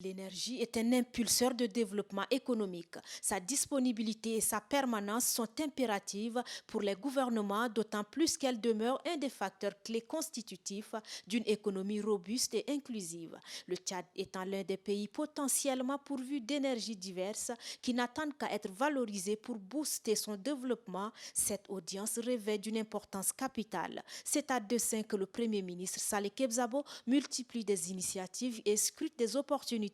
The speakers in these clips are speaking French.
L'énergie est un impulseur de développement économique. Sa disponibilité et sa permanence sont impératives pour les gouvernements, d'autant plus qu'elle demeure un des facteurs clés constitutifs d'une économie robuste et inclusive. Le Tchad étant l'un des pays potentiellement pourvus d'énergie diverses qui n'attendent qu'à être valorisés pour booster son développement, cette audience revêt d'une importance capitale. C'est à dessein que le Premier ministre Saleh Kebzabo multiplie des initiatives et scrute des opportunités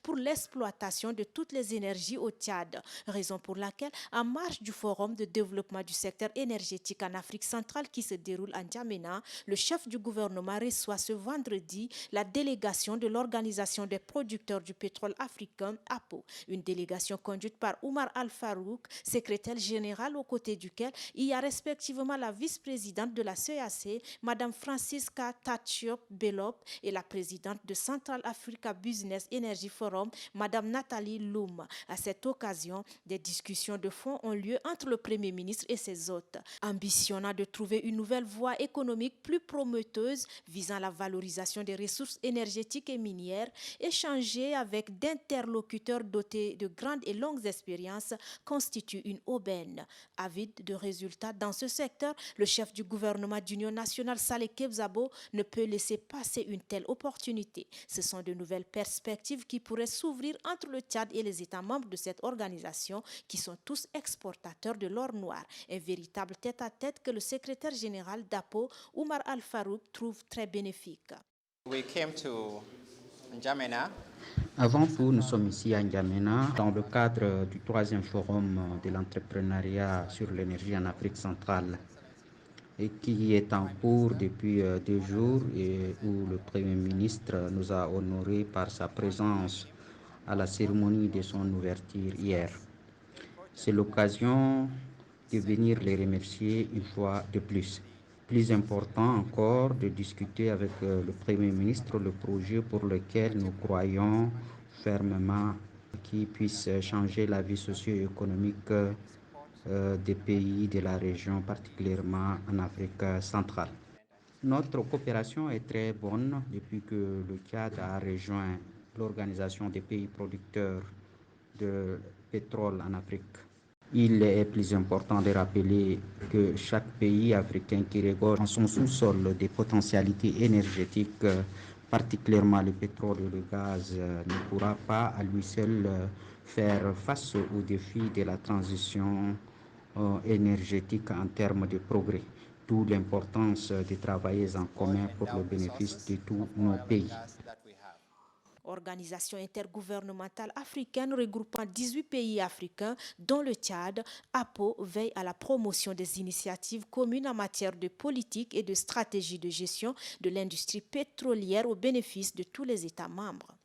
pour l'exploitation de toutes les énergies au Tchad, raison pour laquelle, en marge du Forum de développement du secteur énergétique en Afrique centrale qui se déroule en N'Djamena, le chef du gouvernement reçoit ce vendredi la délégation de l'Organisation des producteurs du pétrole africain, APO, une délégation conduite par Oumar Al-Farouk, secrétaire général aux côtés duquel il y a respectivement la vice-présidente de la CEAC, Madame Francisca Tatchiop Belop, et la présidente de Central Africa Business Energy Forum, Madame Nathalie Loum. À cette occasion, des discussions de fond ont lieu entre le Premier ministre et ses hôtes, ambitionnant de trouver une nouvelle voie économique plus prometteuse visant la valorisation des ressources énergétiques et minières. Échanger avec d'interlocuteurs dotés de grandes et longues expériences constitue une aubaine. Avide de résultats dans ce secteur, le chef du gouvernement d'Union nationale, Saleh Kebzabo, ne peut laisser passer une telle opportunité. Ce sont de nouvelles perspectives qui pourraient s'ouvrir entre le Tchad et les États membres de cette organisation qui sont tous exportateurs de l'or noir. Un véritable tête-à-tête que le secrétaire général d'APO, Oumar Al-Farouk, trouve très bénéfique. We came to N'Djamena. Avant tout, nous sommes ici à N'Djamena dans le cadre du troisième forum de l'entrepreneuriat sur l'énergie en Afrique centrale et qui est en cours depuis 2 jours et où le Premier ministre nous a honorés par sa présence à la cérémonie de son ouverture hier. C'est l'occasion de venir les remercier une fois de plus. Plus important encore, de discuter avec le Premier ministre le projet pour lequel nous croyons fermement qui puisse changer la vie socio-économique des pays de la région, particulièrement en Afrique centrale. Notre coopération est très bonne depuis que le Tchad a rejoint l'Organisation des pays producteurs de pétrole en Afrique. Il est plus important de rappeler que chaque pays africain qui regorge en son sous-sol des potentialités énergétiques, particulièrement le pétrole et le gaz, ne pourra pas à lui seul faire face aux défis de la transition énergétique en termes de progrès. D'où l'importance de travailler en commun pour le bénéfice de tous nos pays. Organisation intergouvernementale africaine regroupant 18 pays africains, dont le Tchad, APO veille à la promotion des initiatives communes en matière de politique et de stratégie de gestion de l'industrie pétrolière au bénéfice de tous les États membres.